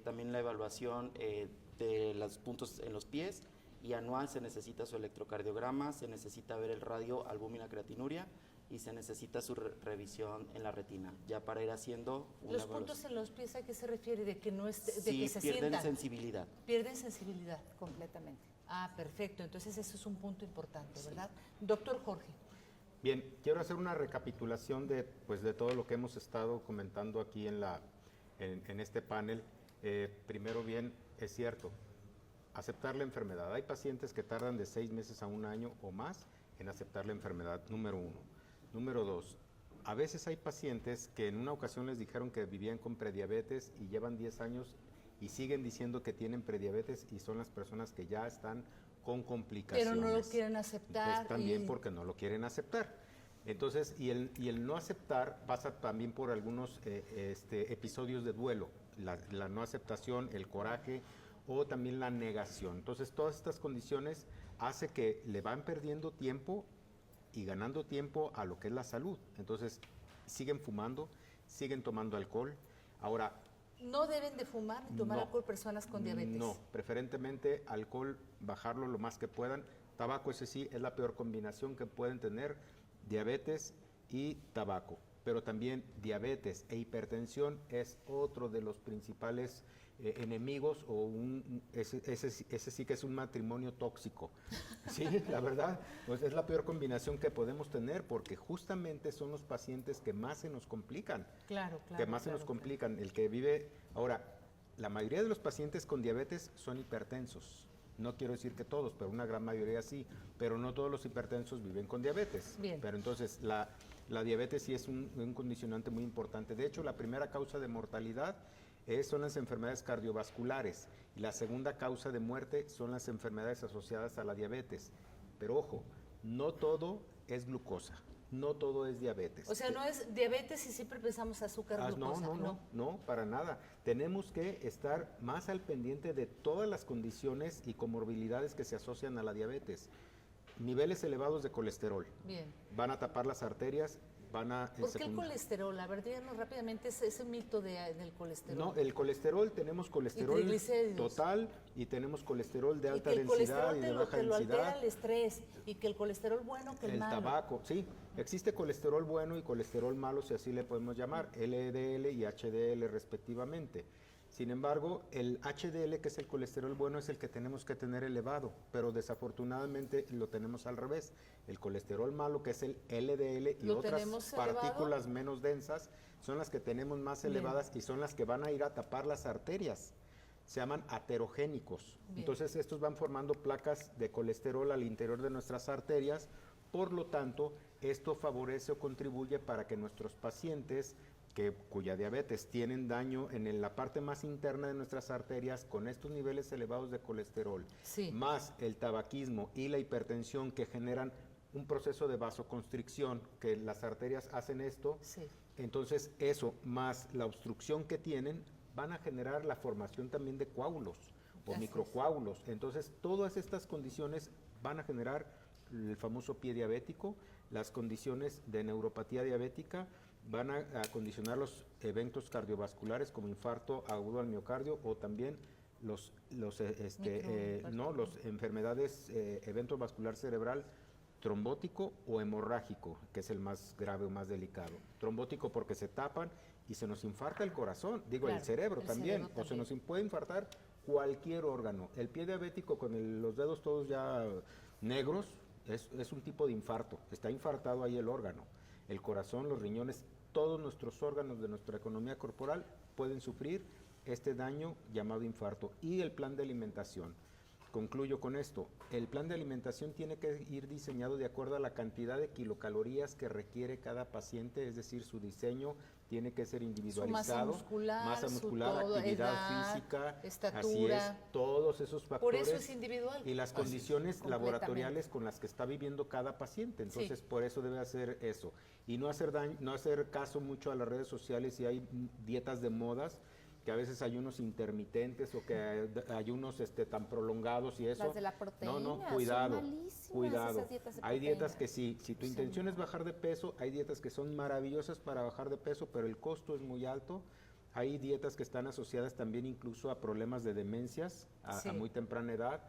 también la evaluación de los puntos en los pies, y anual se necesita su electrocardiograma, se necesita ver el radio albúmina creatinuria y se necesita su revisión en la retina, ya para ir haciendo una Los evaluación. puntos en los pies, ¿a qué se refiere? De que no es, de Sí, que se pierden sientan. sensibilidad. Pierden sensibilidad. Completamente. Ah, perfecto. Entonces eso es un punto importante, ¿verdad? Doctor Jorge. Bien, quiero hacer una recapitulación de, pues, de todo lo que hemos estado comentando aquí en este panel. Primero bien, es cierto, aceptar la enfermedad. Hay pacientes que tardan de 6 meses a 1 año o más en aceptar la enfermedad, número 1. Número 2, a veces hay pacientes que en una ocasión les dijeron que vivían con prediabetes y llevan 10 años y siguen diciendo que tienen prediabetes y son las personas que ya están con complicaciones. Pero no lo quieren aceptar. Pues también porque no lo quieren aceptar. Entonces, y el no aceptar pasa también por algunos episodios de duelo, la no aceptación, el coraje o también la negación. Entonces, todas estas condiciones hace que le van perdiendo tiempo y ganando tiempo a lo que es la salud. Entonces, siguen fumando, siguen tomando alcohol. Ahora, No deben de fumar ni tomar no, alcohol personas con diabetes. No, preferentemente alcohol, bajarlo lo más que puedan. Tabaco, ese sí, es la peor combinación que pueden tener, diabetes y tabaco. Pero también diabetes e hipertensión es otro de los principales enemigos, o ese sí que es un matrimonio tóxico. Sí, la verdad, pues es la peor combinación que podemos tener, porque justamente son los pacientes que más se nos complican. Claro, claro. Que más se claro, nos complican. El que vive, ahora, la mayoría de los pacientes con diabetes son hipertensos. No quiero decir que todos, pero una gran mayoría sí. Pero no todos los hipertensos viven con diabetes. Bien. Pero entonces, la diabetes sí es un condicionante muy importante. De hecho, la primera causa de mortalidad son las enfermedades cardiovasculares. Y la segunda causa de muerte son las enfermedades asociadas a la diabetes. Pero ojo, no todo es glucosa. No todo es diabetes. O sea, no es diabetes y siempre pensamos azúcar, glucosa. No, para nada. Tenemos que estar más al pendiente de todas las condiciones y comorbilidades que se asocian a la diabetes. Niveles elevados de colesterol. Bien. Van a tapar las arterias, van a... ¿Por qué el colesterol? A ver, díganos rápidamente ese mito del colesterol. No, el colesterol, tenemos colesterol triglicéridos. total y tenemos colesterol de Y alta que el densidad colesterol y te de lo, baja te lo altera densidad. el estrés y que el colesterol bueno que el malo. Tabaco, sí. Existe colesterol bueno y colesterol malo, si así le podemos llamar, LDL y HDL respectivamente. Sin embargo, el HDL, que es el colesterol bueno, es el que tenemos que tener elevado, pero desafortunadamente lo tenemos al revés. El colesterol malo, que es el LDL y ¿Lo otras tenemos elevado? partículas menos densas, son las que tenemos más Bien. elevadas y son las que van a ir a tapar las arterias. Se llaman aterogénicos. Bien. Entonces, estos van formando placas de colesterol al interior de nuestras arterias. Por lo tanto, esto favorece o contribuye para que nuestros pacientes cuya diabetes tienen daño en la parte más interna de nuestras arterias con estos niveles elevados de colesterol, Sí. más el tabaquismo y la hipertensión que generan un proceso de vasoconstricción, que las arterias hacen esto, Sí. entonces eso más la obstrucción que tienen van a generar la formación también de coágulos o Así es. microcoágulos. Entonces todas estas condiciones van a generar el famoso pie diabético, las condiciones de neuropatía diabética, van a condicionar los eventos cardiovasculares como infarto agudo al miocardio o también los enfermedades, evento vascular cerebral trombótico o hemorrágico, que es el más grave o más delicado. Trombótico porque se tapan y se nos infarta el corazón, digo Claro, el cerebro el también, cerebro o se nos puede infartar cualquier órgano. El pie diabético con los dedos todos ya negros es un tipo de infarto, está infartado ahí el órgano. El corazón, los riñones, todos nuestros órganos de nuestra economía corporal pueden sufrir este daño llamado infarto. Y el plan de alimentación. Concluyo con esto. El plan de alimentación tiene que ir diseñado de acuerdo a la cantidad de kilocalorías que requiere cada paciente, es decir, su diseño tiene que ser individualizado. masa muscular, todo, actividad edad, física, estatura. así es, todos esos Por factores. eso es individual. Y las Así es, condiciones completamente. laboratoriales con las que está viviendo cada paciente. Entonces, Sí. por eso debe hacer eso. Y no hacer caso mucho a las redes sociales si hay dietas de modas, que a veces ayunos intermitentes o que ayunos tan prolongados y eso. Las de la proteína, No, son cuidado, malísimas cuidado. esas dietas de Hay dietas proteína. que sí, si tu Sí, intención es no. bajar de peso, hay dietas que son maravillosas para bajar de peso, pero el costo es muy alto. Hay dietas que están asociadas también incluso a problemas de demencias Sí. a muy temprana edad,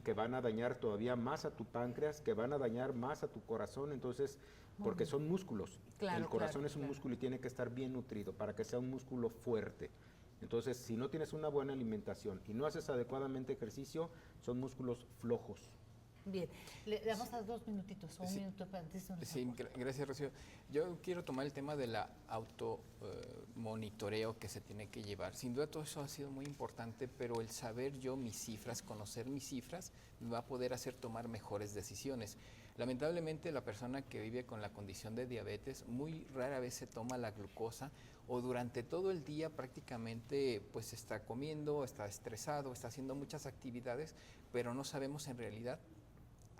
que van a dañar todavía más a tu páncreas, que van a dañar más a tu corazón, entonces, porque son músculos. Claro, El corazón claro, es un claro. músculo y tiene que estar bien nutrido para que sea un músculo fuerte. Entonces, si no tienes una buena alimentación y no haces adecuadamente ejercicio, son músculos flojos. Bien, le damos a 2 minutitos, o un Sí. minuto antes de Sí, gracias, Rocío. Yo quiero tomar el tema de la monitoreo que se tiene que llevar. Sin duda todo eso ha sido muy importante, pero el saber yo mis cifras, conocer mis cifras, me va a poder hacer tomar mejores decisiones. Lamentablemente la persona que vive con la condición de diabetes muy rara vez se toma la glucosa o durante todo el día prácticamente pues está comiendo, está estresado, está haciendo muchas actividades, pero no sabemos en realidad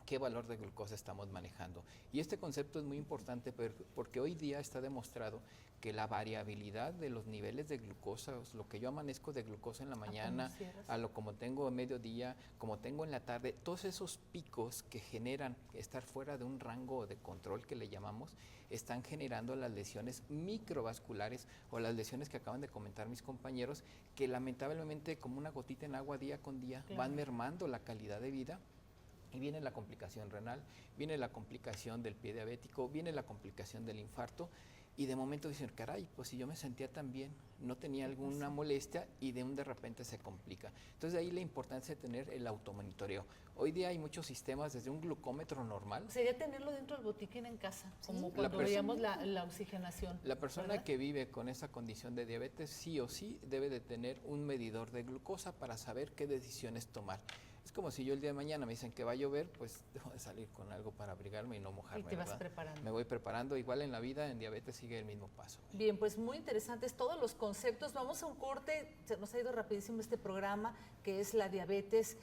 qué valor de glucosa estamos manejando. Y este concepto es muy importante porque hoy día está demostrado que la variabilidad de los niveles de glucosa, lo que yo amanezco de glucosa en la mañana, a lo como tengo a mediodía, como tengo en la tarde, todos esos picos que generan estar fuera de un rango de control que le llamamos, están generando las lesiones microvasculares o las lesiones que acaban de comentar mis compañeros, que lamentablemente como una gotita en agua día con día van mermando la calidad de vida. Y viene la complicación renal, viene la complicación del pie diabético, viene la complicación del infarto y de momento dicen, caray, pues si yo me sentía tan bien, no tenía alguna molestia y de repente se complica. Entonces de ahí la importancia de tener el automonitoreo. Hoy día hay muchos sistemas, desde un glucómetro normal. Sería tenerlo dentro del botiquín en casa, como Sí, cuando veíamos la oxigenación. La persona ¿verdad? que vive con esa condición de diabetes sí o sí debe de tener un medidor de glucosa para saber qué decisiones tomar. Es como si yo el día de mañana me dicen que va a llover, pues debo de salir con algo para abrigarme y no mojarme. Y te vas ¿verdad? preparando. Me voy preparando. Igual en la vida, en diabetes sigue el mismo paso. Bien, pues muy interesantes todos los conceptos. Vamos a un corte, se nos ha ido rapidísimo este programa, que es la diabetes,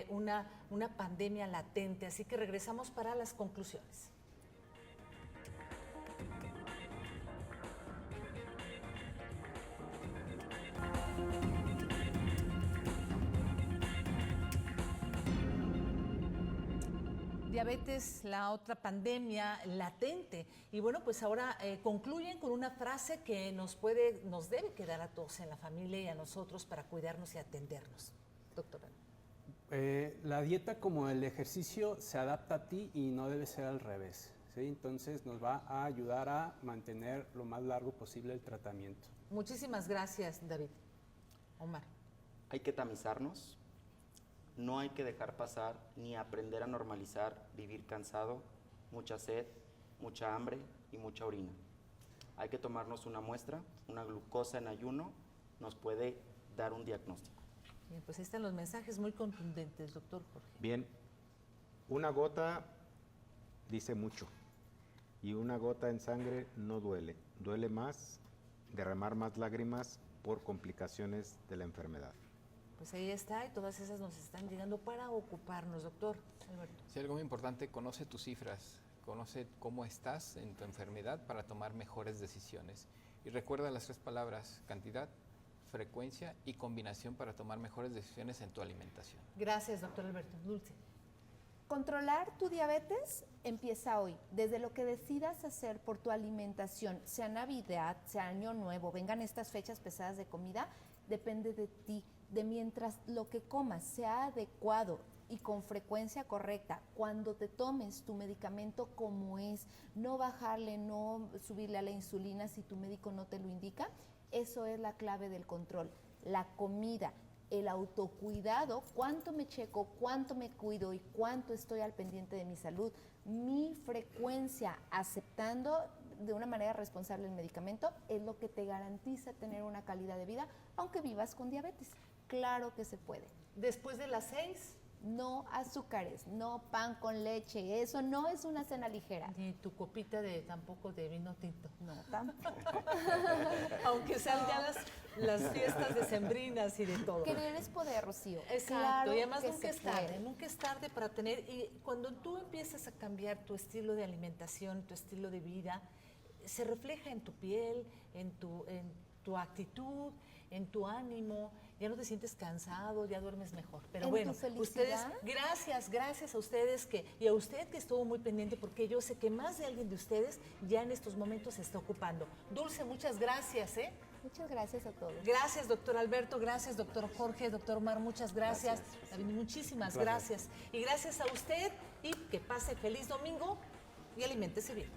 una pandemia latente. Así que regresamos para las conclusiones. Diabetes, la otra pandemia latente. Y bueno, pues ahora concluyen con una frase que nos debe quedar a todos en la familia y a nosotros para cuidarnos y atendernos. Doctora. La dieta como el ejercicio se adapta a ti y no debe ser al revés, ¿sí? Entonces nos va a ayudar a mantener lo más largo posible el tratamiento. Muchísimas gracias, David. Omar. Hay que tamizarnos, no hay que dejar pasar ni aprender a normalizar vivir cansado, mucha sed, mucha hambre y mucha orina. Hay que tomarnos una muestra, una glucosa en ayuno nos puede dar un diagnóstico. Bien, pues ahí están los mensajes muy contundentes, doctor Jorge. Bien, una gota dice mucho y una gota en sangre no duele. Duele más derramar más lágrimas por complicaciones de la enfermedad. Pues ahí está, y todas esas nos están llegando para ocuparnos, doctor Alberto. Sí, algo muy importante, conoce tus cifras, conoce cómo estás en tu enfermedad para tomar mejores decisiones. Y recuerda las 3 palabras: cantidad, frecuencia y combinación para tomar mejores decisiones en tu alimentación. Gracias, doctor Alberto. Dulce. Controlar tu diabetes empieza hoy, desde lo que decidas hacer por tu alimentación, sea Navidad, sea Año Nuevo, vengan estas fechas pesadas de comida, depende de ti, de mientras lo que comas sea adecuado y con frecuencia correcta, cuando te tomes tu medicamento como es, no bajarle, no subirle a la insulina si tu médico no te lo indica, eso es la clave del control. La comida, el autocuidado, cuánto me checo, cuánto me cuido y cuánto estoy al pendiente de mi salud, mi frecuencia aceptando de una manera responsable el medicamento es lo que te garantiza tener una calidad de vida, aunque vivas con diabetes. Claro que se puede. Después de las 6, No azúcares, no pan con leche, eso no es una cena ligera. ni tu copita tampoco de vino tinto. No, tampoco. Aunque sean ya las fiestas decembrinas y de todo. Querer es poder, Rocío. Exacto, Claro y además que nunca se es tarde, puede. nunca es tarde para tener, y cuando tú empiezas a cambiar tu estilo de alimentación, tu estilo de vida, se refleja en tu piel, en tu actitud, en tu ánimo, ya no te sientes cansado, ya duermes mejor. Pero En bueno, tu felicidad. ustedes, gracias a ustedes y a usted que estuvo muy pendiente, porque yo sé que más de alguien de ustedes ya en estos momentos se está ocupando. Dulce, muchas gracias, ¿eh? Muchas gracias a todos. Gracias, doctor Alberto, gracias, doctor Jorge, doctor Omar, muchas gracias. David, muchísimas gracias. Y gracias a usted, y que pase feliz domingo y aliméntese bien.